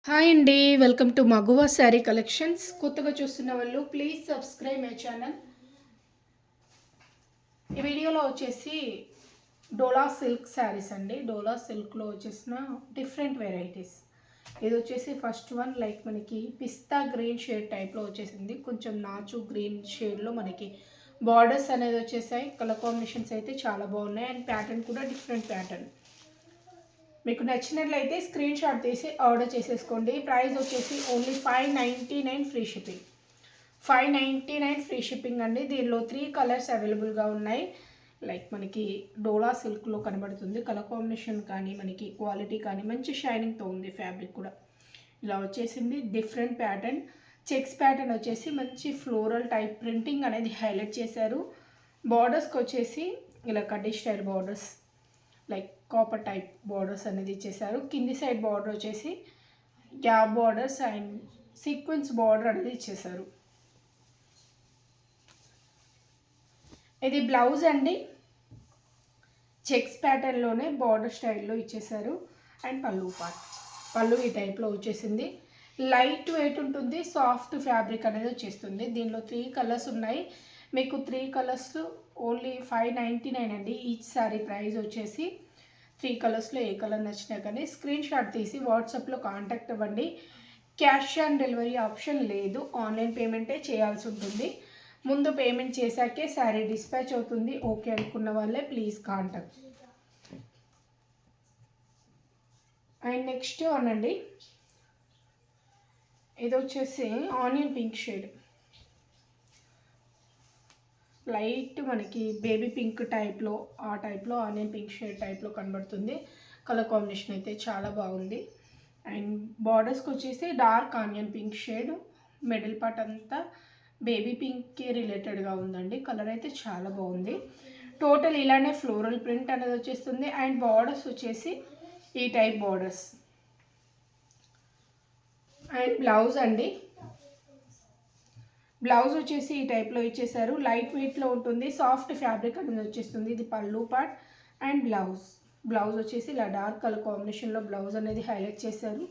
Hi అండి. Welcome to Maguva sari collections. కొత్తగా చూస్తున్న వాళ్ళు ప్లీజ్ సబ్స్క్రైబ్ మై ఛానల్. ఈ వీడియోలో వచ్చేసి డోలా సిల్క్ శారీస్ అండి. డోలా సిల్క్లో వచ్చేసిన డిఫరెంట్ వెరైటీస్. ఇది వచ్చేసి ఫస్ట్ వన్ లైక్ మనకి పిస్తా గ్రీన్ షేడ్ టైప్లో వచ్చేసింది. కొంచెం నాచు గ్రీన్ షేడ్లో మనకి బార్డర్స్ అనేది వచ్చేసాయి. కలర్ కాంబినేషన్స్ అయితే చాలా బాగున్నాయి అండ్ ప్యాటర్న్ కూడా డిఫరెంట్ ప్యాటర్న్. మీకు నచ్చినట్లయితే స్క్రీన్ షాట్ తీసి ఆర్డర్ చేసేసుకోండి. ప్రైస్ వచ్చేసి only 599 free shipping. 599 free shipping అండి. దీనిలో 3 కలర్స్ అవైలబుల్గా ఉన్నాయి. లైక్ మనకి డోలా సిల్క్లో కనబడుతుంది. కలర్ కాంబినేషన్ కానీ మనకి క్వాలిటీ కానీ మంచి షైనింగ్తో ఉంది. ఫ్యాబ్రిక్ కూడా ఇలా వచ్చేసింది. డిఫరెంట్ ప్యాటర్న్ చెక్స్ ప్యాటర్న్ వచ్చేసి మంచి ఫ్లోరల్ టైప్ ప్రింటింగ్ అనేది హైలైట్ చేశారు. బార్డర్స్కి వచ్చేసి ఇలా కడ్డీ style borders like copper type borders అనేది ఇచ్చేసారు. కింది సైడ్ బార్డర్ వచ్చేసి gap borders and sequence border అనేది ఇచ్చేసారు. ఇది బ్లౌజ్ అండి. చెక్స్ ప్యాటర్న్లోనే బార్డర్ స్టైల్లో ఇచ్చేసారు. అండ్ పళ్ళు ఈ టైప్లో వచ్చేసింది. లైట్ వెయిట్ ఉంటుంది. సాఫ్ట్ ఫ్యాబ్రిక్ అనేది వచ్చేస్తుంది. దీనిలో 3 కలర్స్ ఉన్నాయి. మీకు 3 కలర్స్ ఓన్లీ 599 అండి. ఈచ్ సారీ ప్రైస్ వచ్చేసి 3 కలర్స్లో ఏ కలర్ నచ్చినా కానీ స్క్రీన్ షాట్ తీసి వాట్సాప్లో కాంటాక్ట్ అవ్వండి. క్యాష్ ఆన్ డెలివరీ ఆప్షన్ లేదు. ఆన్లైన్ పేమెంటే చేయాల్సి ఉంటుంది. ముందు పేమెంట్ చేశాకే శారీ డిస్పాచ్ అవుతుంది. ఓకే అనుకున్న వాళ్ళే ప్లీజ్ కాంటాక్ట్. అండ్ నెక్స్ట్ అనండి, ఇది వచ్చేసి ఆనియన్ పింక్ షేడ్. లైట్ మనకి బేబీ పింక్ టైప్లో ఆ టైప్లో ఆనియన్ పింక్ షేడ్ టైప్లో కనబడుతుంది. కలర్ కాంబినేషన్ అయితే చాలా బాగుంది. అండ్ బార్డర్స్కి వచ్చేసి dark onion pink shade. Middle part అంతా బేబీ పింక్కి రిలేటెడ్గా ఉందండి. కలర్ అయితే చాలా బాగుంది. టోటల్ ఇలానే ఫ్లోరల్ ప్రింట్ అనేది వచ్చేస్తుంది. అండ్ బార్డర్స్ వచ్చేసి ఈ టైప్ బార్డర్స్. అండ్ బ్లౌజ్ అండి. బ్లౌజ్ వచ్చేసి ఈ టైప్లో ఇచ్చేసారు. లైట్ వెయిట్లో ఉంటుంది. సాఫ్ట్ ఫ్యాబ్రిక్ అనేది వచ్చేస్తుంది. ఇది పళ్ళు పార్ట్ అండ్ బ్లౌజ్ వచ్చేసి ఇలా డార్క్ కలర్ కాంబినేషన్లో బ్లౌజ్ అనేది హైలైట్ చేశారు.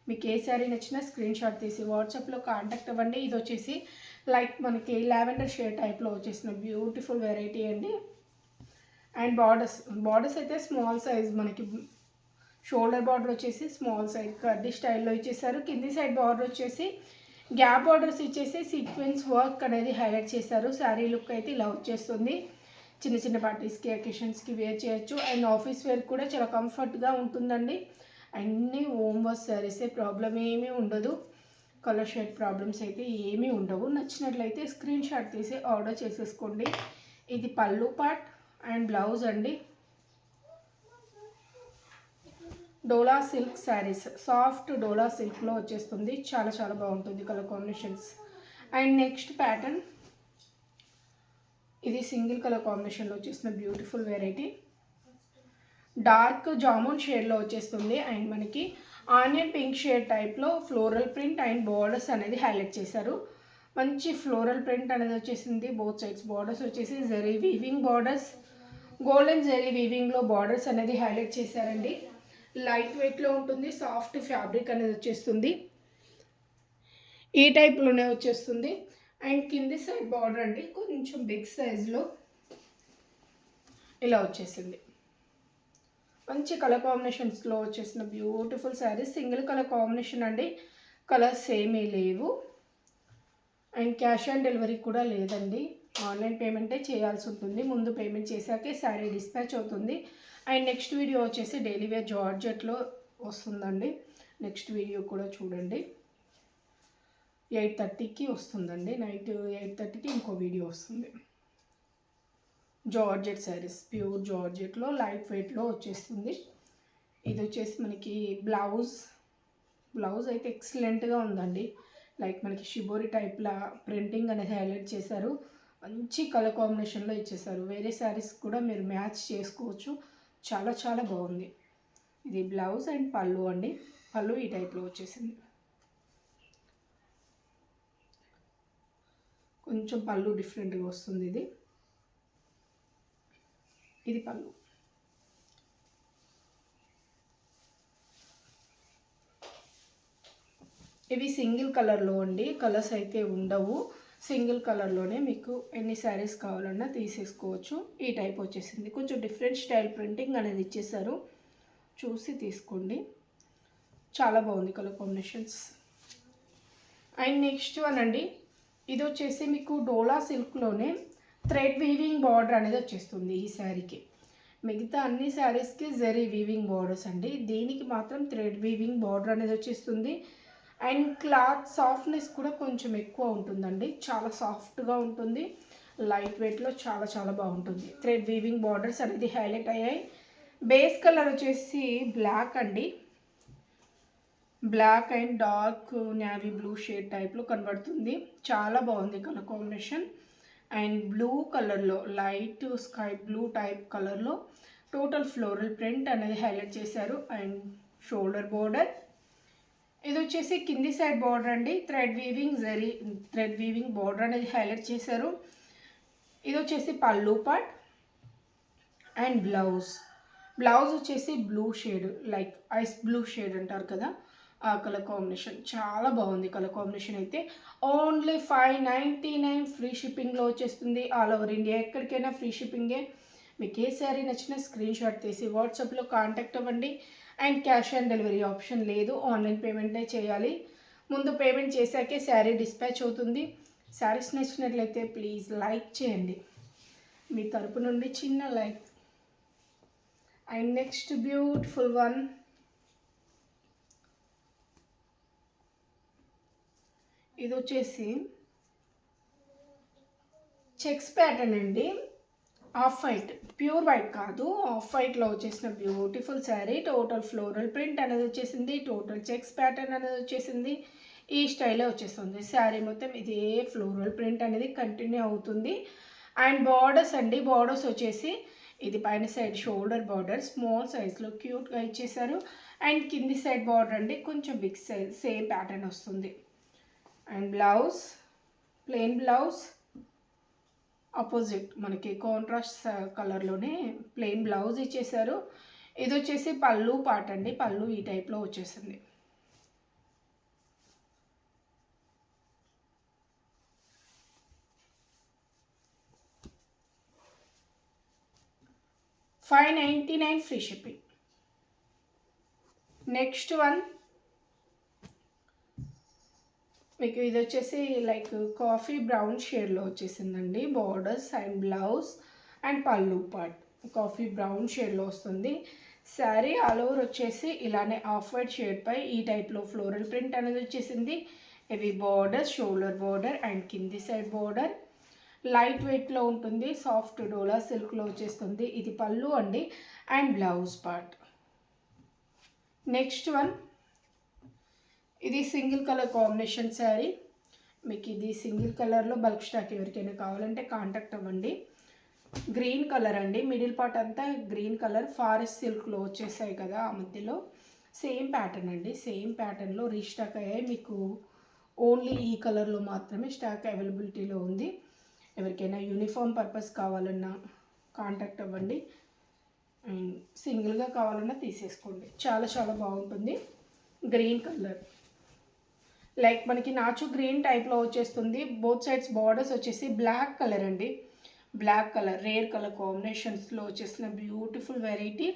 మీకు ఏ శారీ నచ్చినా స్క్రీన్ షాట్ తీసి వాట్సాప్లో కాంటాక్ట్ అవ్వండి. ఇది వచ్చేసి లైక్ మనకి లావెండర్ షేడ్ టైప్లో వచ్చేసిన బ్యూటిఫుల్ వెరైటీ అండి. అండ్ బార్డర్స్ అయితే స్మాల్ సైజ్ మనకి షోల్డర్ బార్డర్ వచ్చేసి స్మాల్ సైజ్ కడ్డీ స్టైల్లో ఇచ్చేసారు. కింది సైడ్ బార్డర్ వచ్చేసి గ్యాప్ బార్డర్స్ ఇచ్చేసి సీక్వెన్స్ వర్క్ అనేది హైలైట్ చేశారు. శారీ లుక్ అయితే ఇలా వచ్చేస్తుంది. చిన్న చిన్న పార్టీస్కి అకేషన్స్కి వేర్ చేయొచ్చు. అండ్ ఆఫీస్ వేర్ కూడా చాలా కంఫర్ట్గా ఉంటుందండి. అన్నీ హోమ్ వాష్ శారీసే, ప్రాబ్లం ఏమీ ఉండదు. కలర్ షేడ్ ప్రాబ్లమ్స్ అయితే ఏమీ ఉండవు. నచ్చినట్లయితే స్క్రీన్ షాట్ తీసి ఆర్డర్ చేసేసుకోండి. ఇది పళ్ళు పార్ట్ అండ్ బ్లౌజ్ అండి. డోలా సిల్క్ శారీస్, సాఫ్ట్ డోలా సిల్క్లో వచ్చేస్తుంది. చాలా చాలా బాగుంటుంది colour combinations. And next pattern, ఇది సింగిల్ కలర్ కాంబినేషన్లో వచ్చేసిన బ్యూటిఫుల్ వెరైటీ. డార్క్ జామున్ షేడ్లో వచ్చేస్తుంది. అండ్ మనకి ఆనియన్ పింక్ షేడ్ టైప్లో ఫ్లోరల్ ప్రింట్ అండ్ బార్డర్స్ అనేది హైలైట్ చేశారు. మంచి ఫ్లోరల్ ప్రింట్ అనేది వచ్చేసింది. బోత్ సైడ్స్ బార్డర్స్ వచ్చేసి zari weaving borders, golden zari వీవింగ్లో బార్డర్స్ అనేది హైలైట్ చేశారండి. లైట్ వెయిట్లో ఉంటుంది. సాఫ్ట్ ఫ్యాబ్రిక్ అనేది వచ్చేస్తుంది. ఈ టైప్లోనే వచ్చేస్తుంది. అండ్ కింది సైడ్ బార్డర్ అండి కొంచెం బిగ్ సైజ్లో ఇలా వచ్చేసింది. మంచి కలర్ కాంబినేషన్స్లో వచ్చేసిన beautiful sari. Single colour combination అండి. కలర్స్ ఏమీ లేవు. అండ్ క్యాష్ ఆన్ డెలివరీ కూడా లేదండి. ఆన్లైన్ పేమెంటే చేయాల్సి ఉంటుంది. ముందు పేమెంట్ చేశాకే శారీ డిస్పాచ్ అవుతుంది. అండ్ నెక్స్ట్ వీడియో వచ్చేసి డైలీ వేర్ జార్జెట్లో వస్తుందండి. నెక్స్ట్ వీడియో కూడా చూడండి. 8:30కి వస్తుందండి. నైట్ 8:30కి ఇంకో వీడియో వస్తుంది. జార్జెట్ శారీస్, ప్యూర్ జార్జెట్లో లైట్ వెయిట్లో వచ్చేస్తుంది. ఇది వచ్చేసి మనకి బ్లౌజ్ అయితే ఎక్సలెంట్గా ఉందండి. లైక్ మనకి షిబోరి టైప్లా ప్రింటింగ్ అనేది హైలైట్ చేశారు. మంచి కలర్ కాంబినేషన్లో ఇచ్చేసారు. వేరే శారీస్ కూడా మీరు మ్యాచ్ చేసుకోవచ్చు. చాలా చాలా బాగుంది. ఇది బ్లౌజ్ అండ్ పళ్ళు అండి. పళ్ళు ఈ టైప్లో వచ్చేసింది. కొంచెం పళ్ళు డిఫరెంట్గా వస్తుంది. ఇది పళ్ళు. ఇవి సింగిల్ కలర్లో అండి, కలర్స్ అయితే ఉండవు. సింగిల్ కలర్లోనే మీకు ఎన్ని శారీస్ కావాలన్నా తీసేసుకోవచ్చు. ఈ టైప్ వచ్చేసింది. కొంచెం డిఫరెంట్ స్టైల్ ప్రింటింగ్ అనేది ఇచ్చేసారు, చూసి తీసుకోండి. చాలా బాగుంది colour combinations. And next one అండి, ఇది వచ్చేసి మీకు డోలా సిల్క్లోనే థ్రెడ్ వీవింగ్ బార్డర్ అనేది వచ్చేస్తుంది ఈ శారీకి. మిగతా అన్ని శారీస్కి జరీ వీవింగ్ బార్డర్స్ అండి, దీనికి మాత్రం థ్రెడ్ వీవింగ్ బార్డర్ అనేది వచ్చేస్తుంది. అండ్ క్లాత్ సాఫ్ట్నెస్ కూడా కొంచెం ఎక్కువ ఉంటుందండి, చాలా సాఫ్ట్గా ఉంటుంది, లైట్ వెయిట్లో చాలా చాలా బాగుంటుంది. థ్రెడ్ వీవింగ్ బార్డర్స్ అనేది హైలైట్ అయ్యాయి. బేస్ కలర్ వచ్చేసి బ్లాక్ అండి, black and dark navy blue shade టైప్లో కనబడుతుంది. చాలా బాగుంది కలర్ కాంబినేషన్. అండ్ బ్లూ కలర్లో లైట్ స్కై బ్లూ టైప్ కలర్లో టోటల్ ఫ్లోరల్ ప్రింట్ అనేది హైలైట్ చేశారు. అండ్ షోల్డర్ బోర్డర్, ఇది వచ్చేసి కింది సైడ్ బార్డర్ అండి, థ్రెడ్ వీవింగ్ బార్డర్ అనేది హైలైట్ చేశారు. ఇది వచ్చేసి పళ్ళు పార్ట్. అండ్ బ్లౌజ్ వచ్చేసి blue shade, like ice blue shade అంటారు కదా, ఆ కలర్ కాంబినేషన్. చాలా బాగుంది కలర్ కాంబినేషన్ అయితే. ఓన్లీ 599 ఫ్రీ షిప్పింగ్లో వచ్చేస్తుంది. ఆల్ ఓవర్ ఇండియా ఎక్కడికైనా ఫ్రీ షిప్పింగే. మీకు ఏ శారీ నచ్చినా స్క్రీన్ షాట్ తీసి వాట్సాప్లో కాంటాక్ట్ అవ్వండి. And cash on delivery option లేదు, ఆన్లైన్ పేమెంటే చేయాలి. ముందు పేమెంట్ చేశాకే శారీ డిస్పాచ్ అవుతుంది. శారీస్ నచ్చినట్లయితే ప్లీజ్ లైక్ చేయండి, మీ తరపు నుండి చిన్న like. And next beautiful one, ఇది వచ్చేసి చెక్స్ ప్యాటర్న్ అండి, ఆఫ్ వైట్, ప్యూర్ వైట్ కాదు, ఆఫ్ వైట్లో వచ్చేసిన beautiful sari. Total floral print అనేది వచ్చేసింది, టోటల్ చెక్స్ ప్యాటర్న్ అనేది వచ్చేసింది. ఈ స్టైల్లో వచ్చేస్తుంది శారీ మొత్తం. ఇదే ఫ్లోరల్ ప్రింట్ అనేది కంటిన్యూ అవుతుంది. అండ్ బార్డర్స్ అండి, బార్డర్స్ వచ్చేసి ఇది పైన సైడ్ షోల్డర్ బార్డర్ స్మాల్ సైజ్లో క్యూట్గా ఇచ్చేసారు. అండ్ కింది సైడ్ బార్డర్ అండి కొంచెం బిగ్ సైజ్, సేమ్ ప్యాటర్న్ వస్తుంది. And blouse, plain blouse, opposite మనకి కాంట్రాస్ట్ కలర్లోనే ప్లెయిన్ బ్లౌజ్ ఇచ్చేసారు. ఇది వచ్చేసి పళ్ళు పార్ట్ అండి, పళ్ళు ఈ టైప్లో వచ్చేసింది. $599 ఫ్రీ షిప్పింగ్. నెక్స్ట్ వన్ మీకు ఇది వచ్చేసి లైక్ కాఫీ బ్రౌన్ షేడ్లో వచ్చేసిందండి, బార్డర్స్ అండ్ బ్లౌజ్ అండ్ పళ్ళు పార్ట్ కాఫీ బ్రౌన్ షేడ్లో వస్తుంది. శారీ ఆల్ ఓవర్ వచ్చేసి ఇలానే ఆఫ్ వైట్ షేడ్ పై ఈ టైప్లో ఫ్లోరల్ ప్రింట్ అనేది వచ్చేసింది. ఇవి బార్డర్, షోల్డర్ బార్డర్ అండ్ కింది సైడ్ బార్డర్. లైట్ వెయిట్లో ఉంటుంది, సాఫ్ట్ డోలా సిల్క్లో వచ్చేస్తుంది. ఇది పళ్ళు అండి and blouse part. Next one, ఇది సింగిల్ కలర్ కాంబినేషన్ శారీ. మీకు ఇది సింగిల్ కలర్లో బల్క్ స్టాక్ ఎవరికైనా కావాలంటే కాంటాక్ట్ అవ్వండి. గ్రీన్ కలర్ అండి, మిడిల్ పార్ట్ అంతా గ్రీన్ కలర్, ఫారెస్ట్ సిల్క్లో వచ్చేసాయి కదా ఆ మధ్యలో. సేమ్ ప్యాటర్న్ అండి, సేమ్ ప్యాటర్న్లో రీస్టాక్ అయ్యాయి. మీకు ఓన్లీ ఈ కలర్లో మాత్రమే స్టాక్ అవైలబిలిటీలో ఉంది. ఎవరికైనా యూనిఫామ్ పర్పస్ కావాలన్నా కాంటాక్ట్ అవ్వండి. అండ్ సింగిల్గా కావాలన్నా తీసేసుకోండి, చాలా చాలా బాగుంటుంది. గ్రీన్ కలర్ లైక్ మనకి నాచు గ్రీన్ టైప్లో వచ్చేస్తుంది. బోత్ సైడ్స్ బార్డర్స్ వచ్చేసి బ్లాక్ కలర్ అండి, బ్లాక్ కలర్ రేర్ కలర్ కాంబినేషన్స్లో వచ్చేసిన బ్యూటిఫుల్ వెరైటీ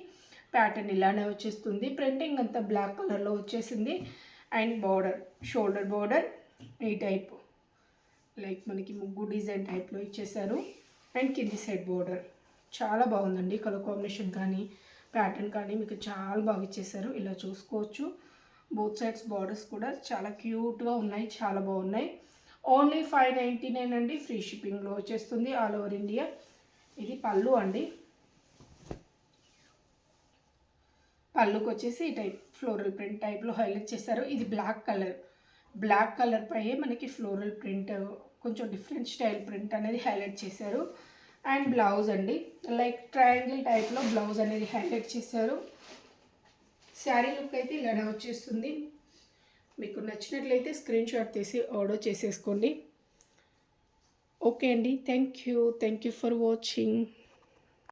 ప్యాటర్న్ ఇలానే వచ్చేస్తుంది. ప్రింటింగ్ అంతా బ్లాక్ కలర్లో వచ్చేసింది. అండ్ బార్డర్, షోల్డర్ బార్డర్ ఈ టైప్ లైక్ మనకి ముగ్గు డిజైన్ టైప్లో ఇచ్చేసారు. అండ్ కింది సైడ్ బార్డర్ చాలా బాగుందండి, కలర్ కాంబినేషన్ కానీ ప్యాటర్న్ కానీ మీకు చాలా బాగా ఇచ్చేసారు. ఇలా చూసుకోవచ్చు. బోత్ సైడ్స్ బార్డర్స్ కూడా చాలా క్యూట్గా ఉన్నాయి, చాలా బాగున్నాయి. ఓన్లీ 599 అండి, ఫ్రీ షిప్పింగ్లో వచ్చేస్తుంది ఆల్ ఓవర్ ఇండియా. ఇది పళ్ళు అండి, పళ్ళుకి వచ్చేసి ఈ టైప్ ఫ్లోరల్ ప్రింట్ టైప్లో హైలైట్ చేశారు. ఇది బ్లాక్ కలర్ పై మనకి ఫ్లోరల్ ప్రింట్ కొంచెం డిఫరెంట్ స్టైల్ ప్రింట్ అనేది హైలైట్ చేశారు. అండ్ బ్లౌజ్ అండి లైక్ ట్రయాంగిల్ టైప్లో బ్లౌజ్ అనేది హైలైట్ చేశారు. శారీ లుక్ అయితే ఇలానే వచ్చేస్తుంది. మీకు నచ్చినట్లయితే స్క్రీన్ షాట్ తీసి ఆర్డర్ చేసేసుకోండి. ఓకే అండి, థ్యాంక్ యూ ఫర్ వాచింగ్.